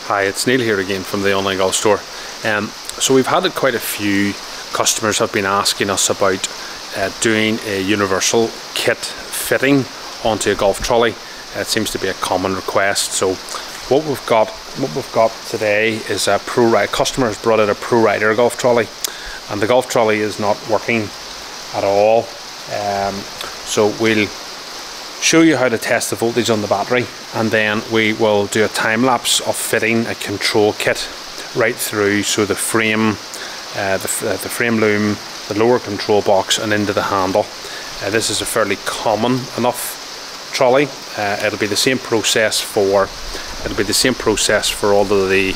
Hi, it's Neil here again from the Online Golf Store. So we've had quite a few customers have been asking us about doing a universal kit fitting onto a golf trolley. It seems to be a common request. So what we've got today is a customer has brought in a Pro Rider golf trolley, and the golf trolley is not working at all. So we'll show you how to test the voltage on the battery, and then we will do a time lapse of fitting a control kit right through, so the frame, the frame loom, the lower control box, and into the handle. This is a fairly common enough trolley. It'll be the same process for all of the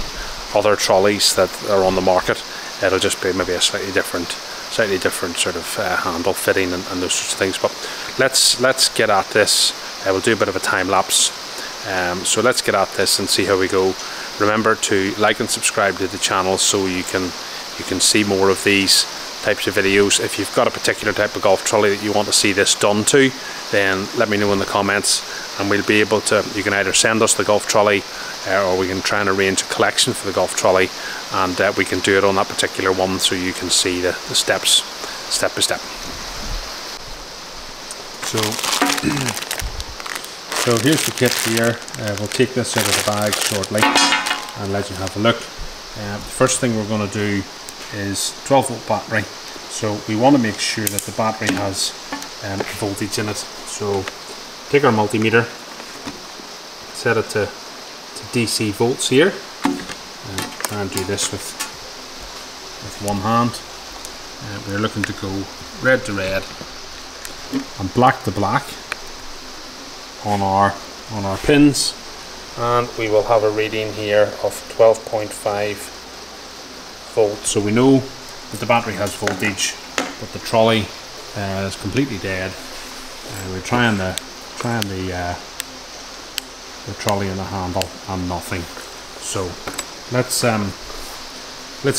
other trolleys that are on the market. It'll just be maybe a slightly different sort of handle fitting and those sorts of things. But let's get at this. We'll do a bit of a time lapse. So let's get at this and see how we go. Remember to like and subscribe to the channel so you can see more of these types of videos. If you've got a particular type of golf trolley that you want to see this done to, then let me know in the comments, and we'll be able to, you can either send us the golf trolley or we can try and arrange a collection for the golf trolley, and we can do it on that particular one so you can see the steps step by step. So here's the kit here. We'll take this out of the bag shortly and let you have a look. The first thing we're going to do is 12-volt battery. So we want to make sure that the battery has voltage in it. So take our multimeter, set it to DC volts here, and try and do this with one hand. We're looking to go red to red and black to black on our pins, and we will have a reading here of 12.5 volts. So we know that the battery has voltage, but the trolley is completely dead. We're trying the trolley and the handle and nothing. So let's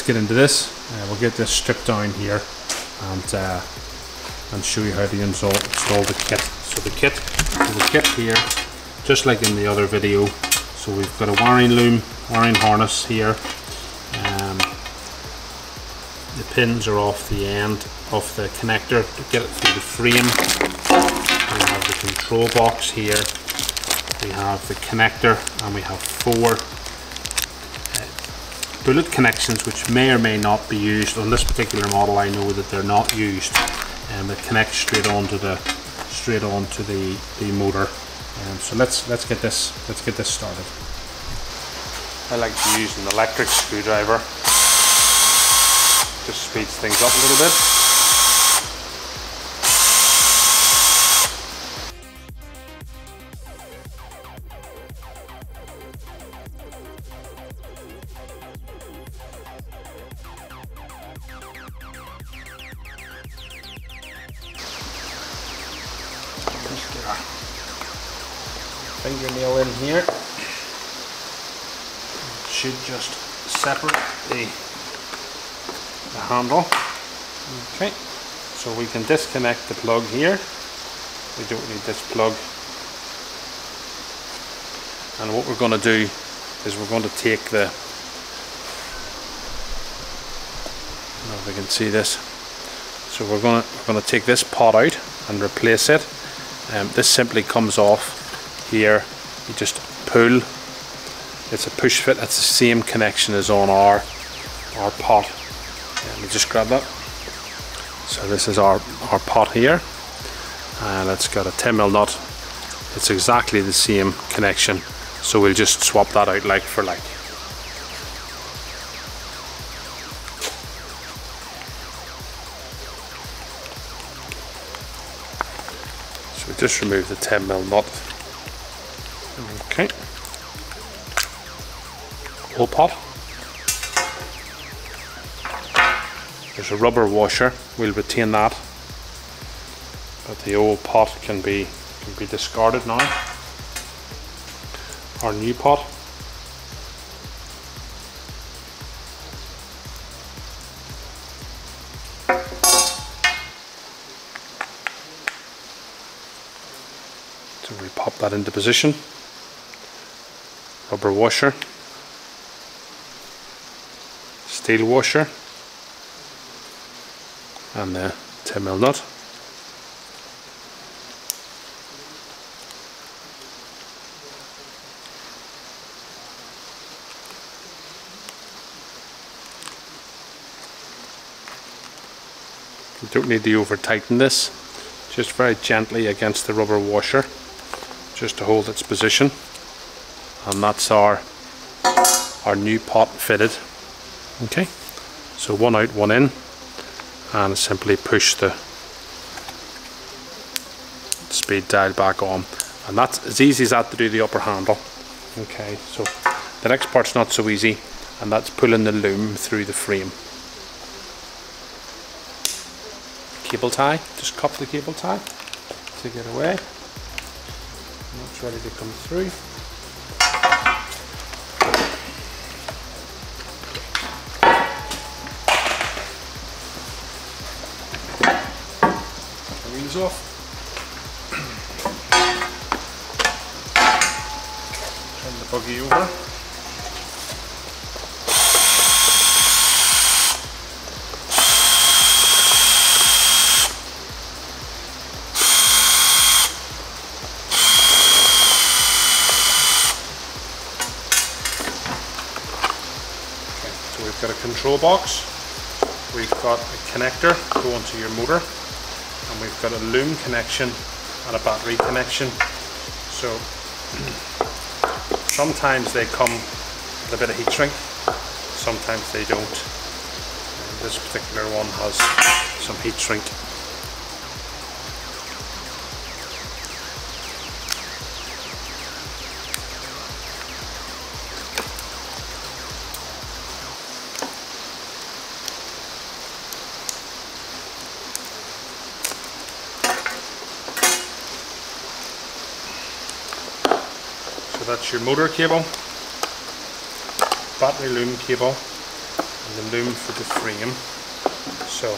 get into this. We'll get this stripped down here and show you how to install the kit. So the kit here, just like in the other video. So we've got a wiring harness here. The pins are off the end of the connector to get it through the frame. We have the control box here. We have the connector, and we have 4 bullet connections, which may or may not be used on this particular model. I know that they're not used, and it connects straight onto the motor. So let's get this started. I like to use an electric screwdriver. Just speeds things up a little bit. Just get our fingernail in here. It should just separate the handle. Okay, so we can disconnect the plug here. We don't need this plug. And what we're going to do is we're going to take the, I don't know if I can see this. So we're going to take this pot out and replace it. This simply comes off here. You just pull. It's a push fit. That's the same connection as on our pot. Let me just grab that. So this is our pot here, and it's got a 10mm nut. It's exactly the same connection, so we'll just swap that out like for like. So we just remove the 10mm nut. Okay. Whole pot. There's a rubber washer, we'll retain that, but the old pot can be discarded now. Our new pot. So we pop that into position. Rubber washer. steel washer and the 10mm nut. You don't need to over tighten this, just very gently against the rubber washer just to hold its position, and that's our new pot fitted. Okay, so one out, one in, and simply push the speed dial back on, and that's as easy as that to do the upper handle. Okay, so the next part's not so easy, and that's pulling the loom through the frame. Cable tie, just cup the cable tie, take it away, and it's ready to come through. The wheels off. Turn the buggy over. We've got a control box, we've got a connector going to your motor, and we've got a loom connection and a battery connection. So sometimes they come with a bit of heat shrink, sometimes they don't. And this particular one has some heat shrink. So that's your motor cable, battery loom cable, and the loom for the frame. So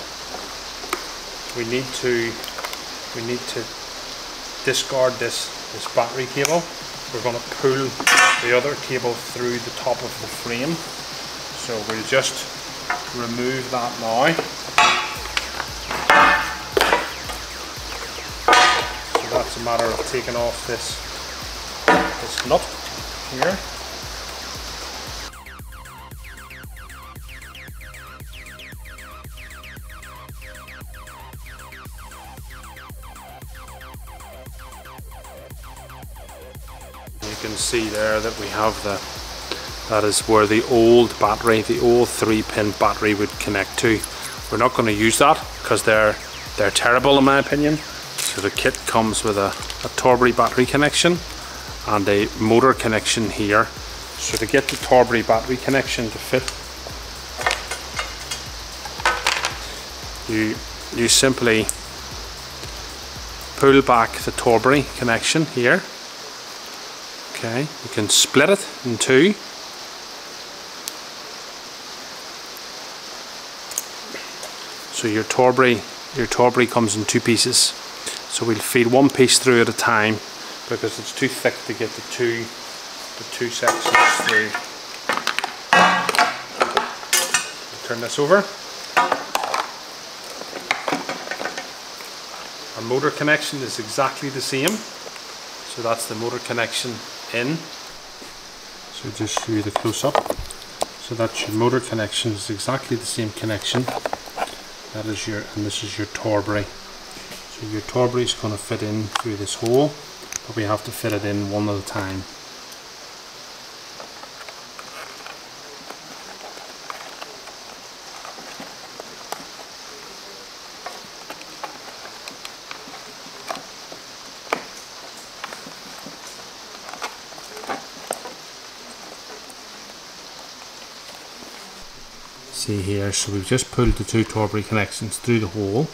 we need to discard this battery cable. We're going to pull the other cable through the top of the frame. So we'll just remove that now. So that's a matter of taking off this nut here. You can see there that we have that is where the old battery, the old 3-pin battery would connect to. We're not going to use that because they're terrible in my opinion. So the kit comes with a Trolley battery connection and a motor connection here. So to get the Trolley battery connection to fit, you simply pull back the Trolley connection here. Okay, you can split it in two. So your Trolley comes in two pieces. So we'll feed one piece through at a time because it's too thick to get the two sections through. Turn this over. Our motor connection is exactly the same. So that's the motor connection in. So just show you the close up. So that's your motor connection, is exactly the same connection. That is and this is your Trolley. So your Trolley is going to fit in through this hole, but we have to fit it in one at a time. See here, so we've just pulled the two Trolley connections through the hole.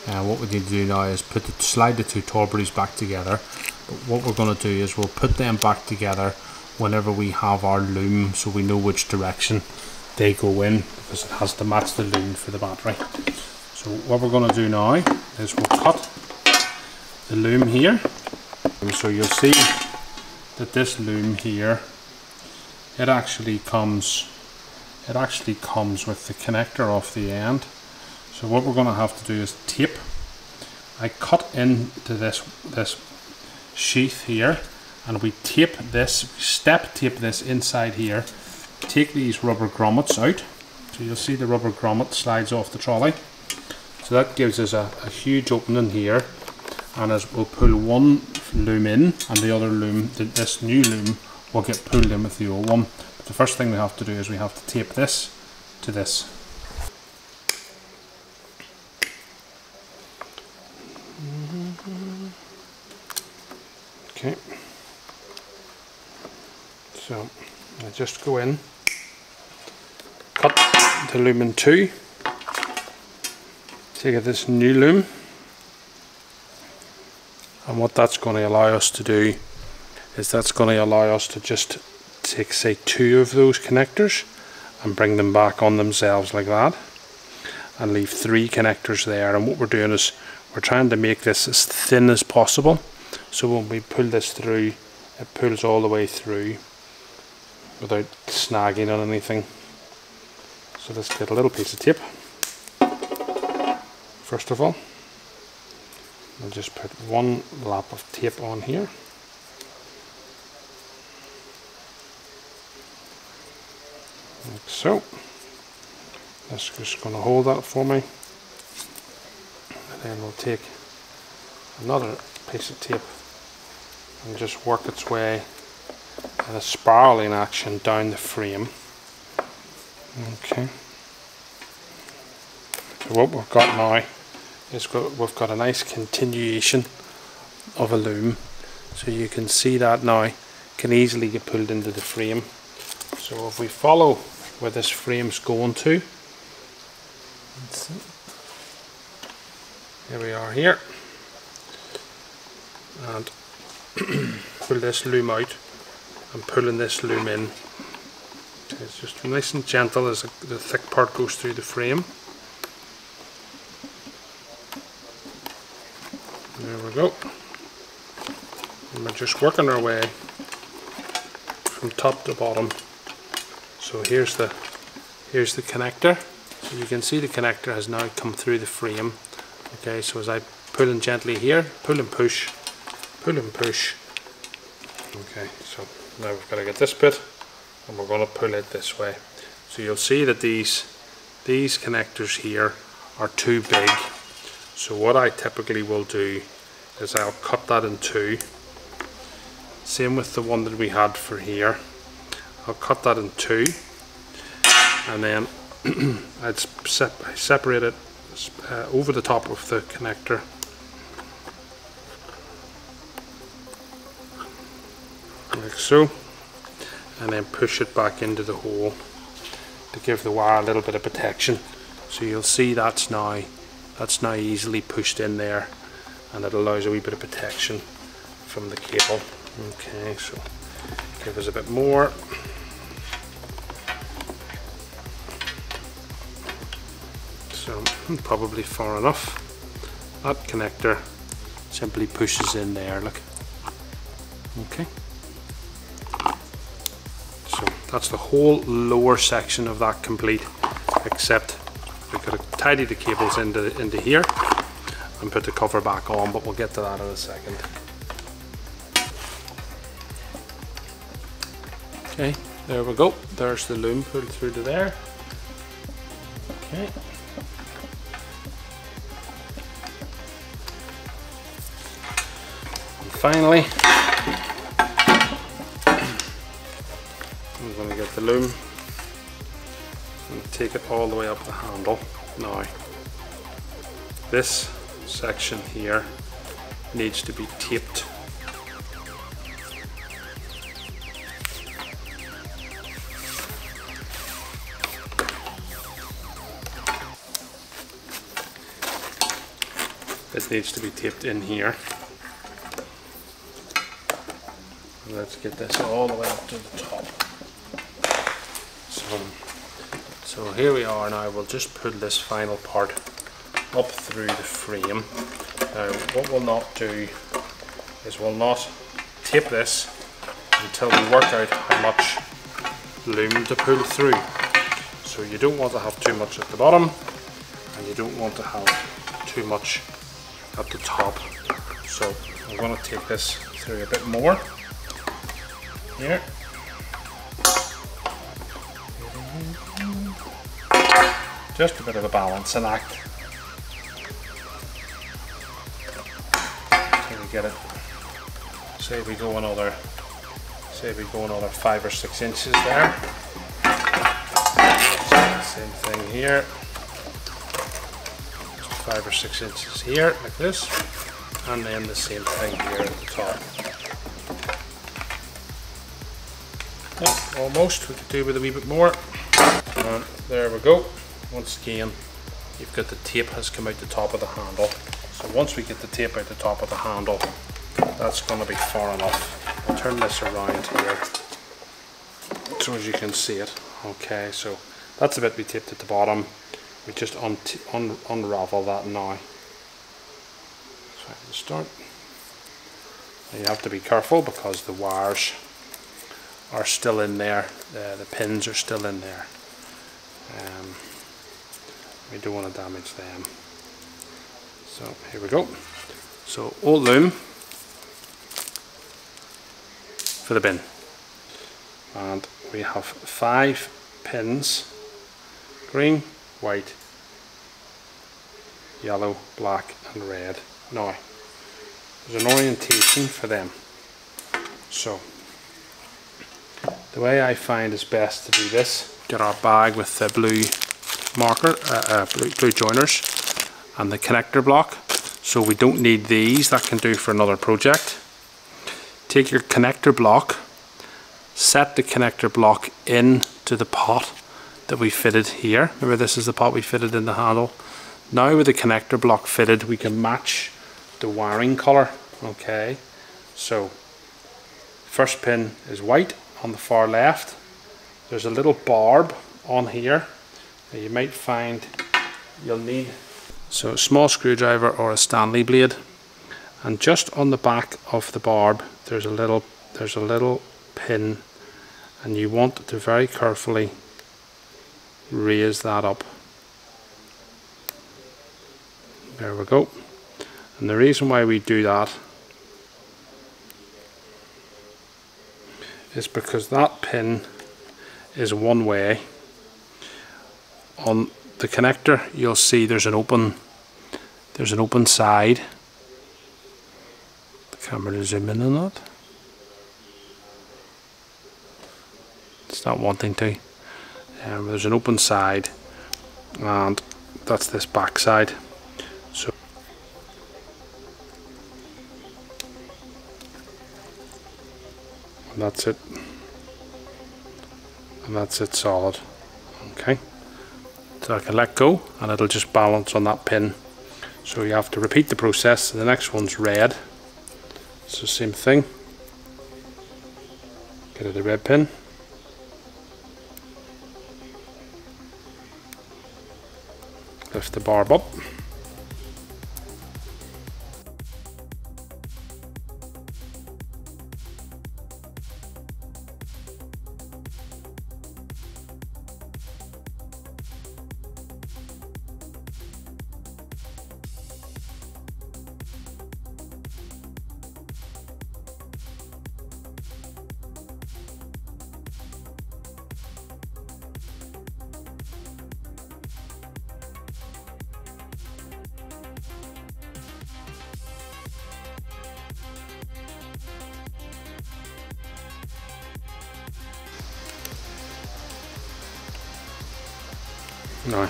What we need to do now is slide the two Trolleys back together. But what we're going to do is we'll put them back together whenever we have our loom, so we know which direction they go in, because it has to match the loom for the battery. So what we're going to do now is we'll cut the loom here. So you'll see that this loom here, it actually comes it actually comes with the connector off the end. So what we're going to have to do is tape. I cut into this sheath here, and we tape this, step tape this inside here, take these rubber grommets out. So you'll see the rubber grommet slides off the trolley. So that gives us a huge opening here, and as we'll pull one loom in, and the other loom, this new loom, will get pulled in with the old one. But the first thing we have to do is we have to tape this to this. Okay, so I just go in, cut the loom in two, take this new loom, and what that's going to allow us to do is that's going to allow us to just take, say, two of those connectors and bring them back on themselves like that, and leave three connectors there. And what we're doing is we're trying to make this as thin as possible, so when we pull this through, it pulls all the way through without snagging on anything. So let's get a little piece of tape. First of all, I'll just put one lap of tape on here. Like so. That's just going to hold that for me. And then we'll take another piece of tape and just work its way in a spiraling action down the frame. Okay. So what we've got now is we've got a nice continuation of a loom. So you can see that now can easily get pulled into the frame. So if we follow where this frame's going to, here we are here, and pull this loom out and pulling this loom in. It's just nice and gentle as the thick part goes through the frame. There we go. And we're just working our way from top to bottom. So here's the connector. So you can see the connector has now come through the frame. Okay, so as I pull in gently here, pull and push, pull and push. Okay, so now we've got to get this bit, and we're going to pull it this way. So you'll see that these connectors here are too big. So what I typically will do is I'll cut that in two. Same with the one that we had for here. I'll cut that in two, and then I separate it over the top of the connector. Like so, and then push it back into the hole to give the wire a little bit of protection. So you'll see that's now easily pushed in there, and it allows a wee bit of protection from the cable. Okay, so give us a bit more. So probably far enough. That connector simply pushes in there, look. Okay. So that's the whole lower section of that complete, except we've got to tidy the cables into here and put the cover back on, but we'll get to that in a second. Okay, there we go. There's the loom pulled through to there. Okay. And finally, I'm going to get the loom and take it all the way up the handle. Now, this section here needs to be taped. This needs to be taped in here. Let's get this all the way up to the top. So here we are now. We'll just pull this final part up through the frame. Now what we'll not do is we'll not tape this until we work out how much loom to pull through. So you don't want to have too much at the bottom, and you don't want to have too much at the top. So I'm going to take this through a bit more here. Just a bit of a balancing act until we get it. Say we go another 5 or 6 inches there. Same thing here. Just 5 or 6 inches here, like this, and then the same thing here at the top. Yeah, almost. We could do with a wee bit more. And there we go. Once again, you've got the tape has come out the top of the handle. So once we get the tape out the top of the handle, that's going to be far enough. I'll turn this around here so as you can see it. Okay, so that's the bit we taped at the bottom. We just unravel that now. So to start, now you have to be careful because the wires are still in there. The pins are still in there. We don't want to damage them. So here we go. So old loom for the bin, and we have 5 pins: green, white, yellow, black and red. Now there's an orientation for them. So the way I find is best to do this, get our bag with the blue marker, blue joiners and the connector block. So we don't need these, that can do for another project. Take your connector block, set the connector block into the pot that we fitted here. Remember, this is the pot we fitted in the handle. Now with the connector block fitted, we can match the wiring colour. Okay, so first pin is white on the far left. There's a little barb on here that you might find you'll need. So a small screwdriver or a Stanley blade, and just on the back of the barb there's a little pin, and you want to very carefully raise that up. There we go. And the reason why we do that is because that pin is one way. On the connector you'll see there's an open side. The camera to zoom in on that. It's not wanting to. There's an open side, and that's this back side. So and that's it. And that's it solid. Okay. So I can let go and it'll just balance on that pin. So you have to repeat the process. The next one's red. So same thing. Get to the red pin. Lift the barb up. Now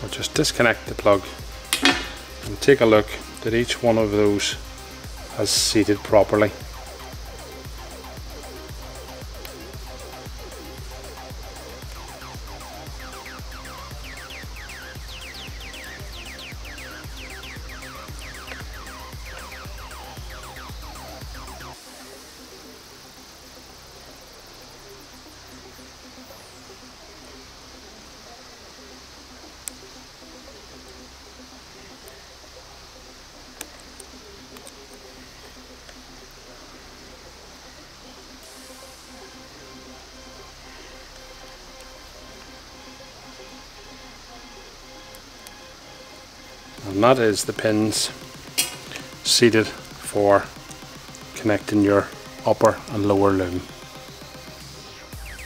we'll just disconnect the plug and take a look that each one of those has seated properly. and that is the pins seated for connecting your upper and lower loom.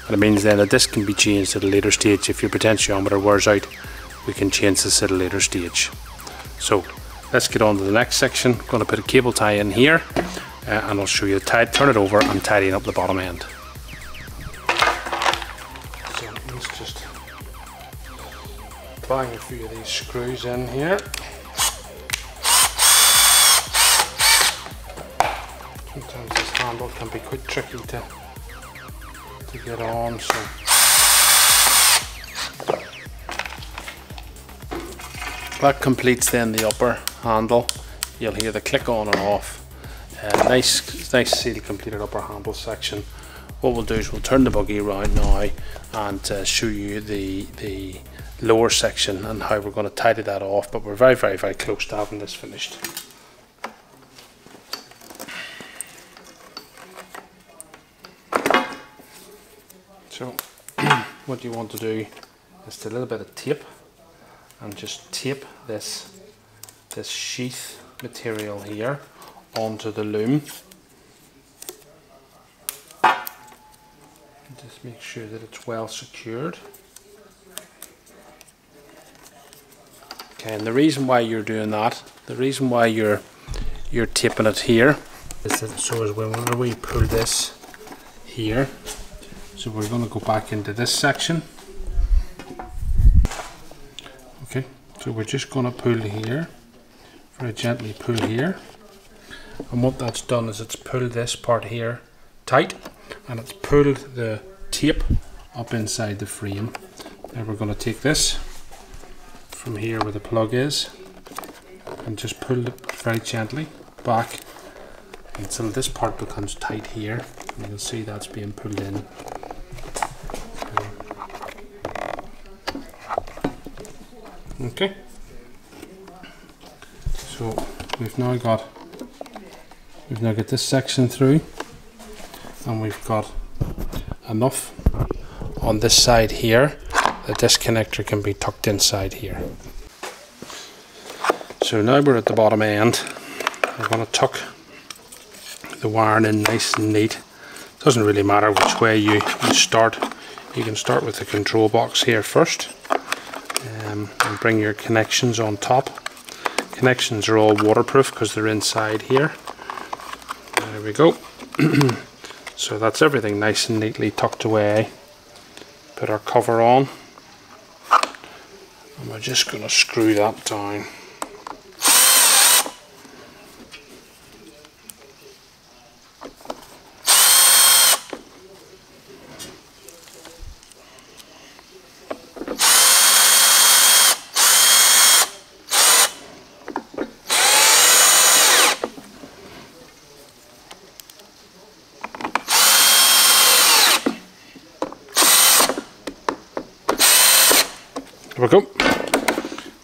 And it means then that this can be changed at a later stage. If your potentiometer wears out, we can change this at a later stage. So let's get on to the next section. I'm going to put a cable tie in here and I'll show you the turn it over and tidying up the bottom end. So let's just bang a few of these screws in here. Sometimes this handle can be quite tricky to get on, so that completes then the upper handle. You'll hear the click on and off. Nice seal completed upper handle section. What we'll do is we'll turn the buggy around now and show you the lower section and how we're going to tidy that off, but we're very close to having this finished. So what you want to do is to a little bit of tape and just tape this sheath material here onto the loom. Just make sure that it's well secured. Okay, and the reason why you're doing that, the reason why you're taping it here is that so as whenever we pull this here, so we're going to go back into this section. Okay, so we're just going to pull here, very gently pull here, and what that's done is it's pulled this part here tight and it's pulled the tape up inside the frame. Now we're going to take this from here where the plug is and just pull it very gently back until this part becomes tight here. You can see that's being pulled in. Okay, so we've now got this section through, and we've got enough on this side here that this connector can be tucked inside here. So now we're at the bottom end. I'm going to tuck the wiring in nice and neat. Doesn't really matter which way you start. You can start with the control box here first. And bring your connections on top. Connections are all waterproof because they're inside here. There we go. So that's everything nice and neatly tucked away. Put our cover on, and we're just going to screw that down. There we go.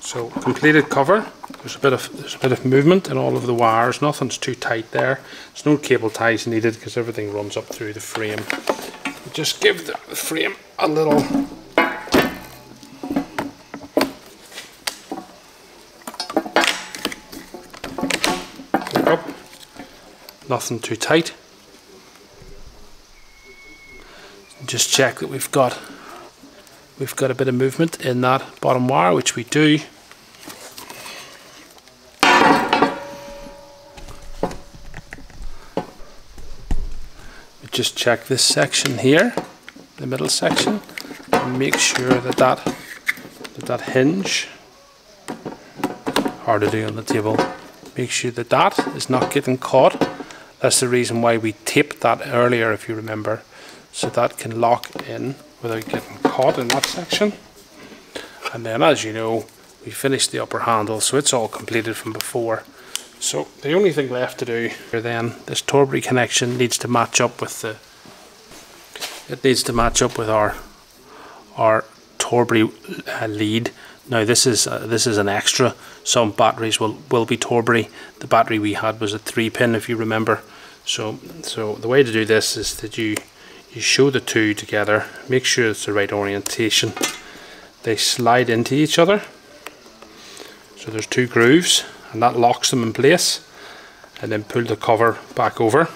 So completed cover. There's a bit of movement in all of the wires. Nothing's too tight there. There's no cable ties needed because everything runs up through the frame. Just give the frame a little click up. Nothing too tight. Just check that we've got a bit of movement in that bottom wire, which we do. We just check this section here, the middle section, and make sure that that hinge, hard to do on the table, make sure that that is not getting caught. That's the reason why we taped that earlier, if you remember, so that can lock in without getting caught in that section. And then, as you know, we finished the upper handle, so it's all completed from before. So the only thing left to do here then, this Trolley connection needs to match up with our Trolley lead. Now this is an extra. Some batteries will be Trolley. The battery we had was a 3-pin, if you remember. So the way to do this is that you show the two together, make sure it's the right orientation. They slide into each other. So there's 2 grooves, and that locks them in place, and then pull the cover back over,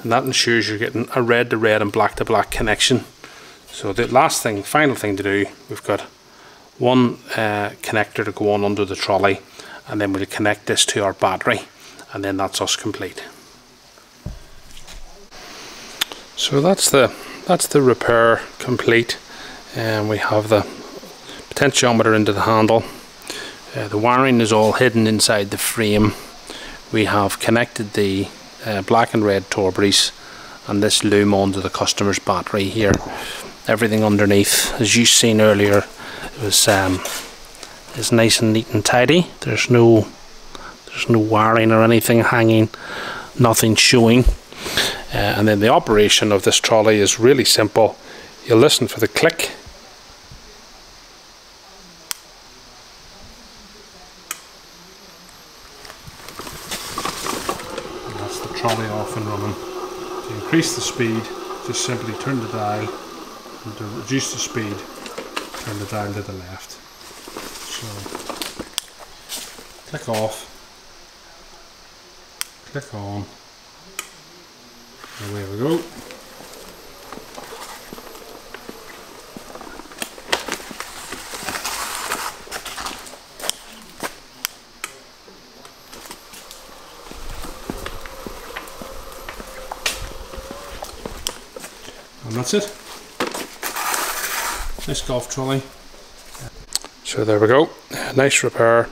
and that ensures you're getting a red to red and black to black connection. So the final thing to do, we've got one connector to go on under the trolley, and then we'll connect this to our battery, and then that's us complete. So that's the repair complete, and we have the potentiometer into the handle. The wiring is all hidden inside the frame. We have connected the black and red Torbury's and this loom onto the customer's battery here. Everything underneath, as you seen earlier, is nice and neat and tidy. There's no wiring or anything hanging, nothing showing. And then the operation of this trolley is really simple. You'll listen for the click. And that's the trolley off and running. To increase the speed, just simply turn the dial, and to reduce the speed, turn the dial to the left. So, click off, click on, and away we go. And that's it. Nice golf trolley. So there we go. Nice repair.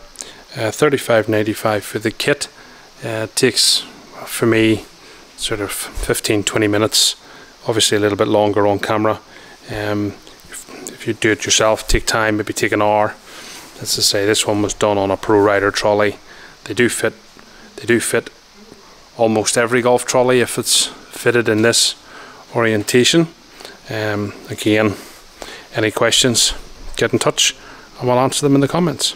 $35.95 for the kit. Takes for me sort of 15-20 minutes. Obviously a little bit longer on camera. If you do it yourself, take time, maybe take an hour. As I say, this one was done on a Pro Rider trolley. They do fit almost every golf trolley if it's fitted in this orientation. Again, any questions, get in touch and we'll answer them in the comments.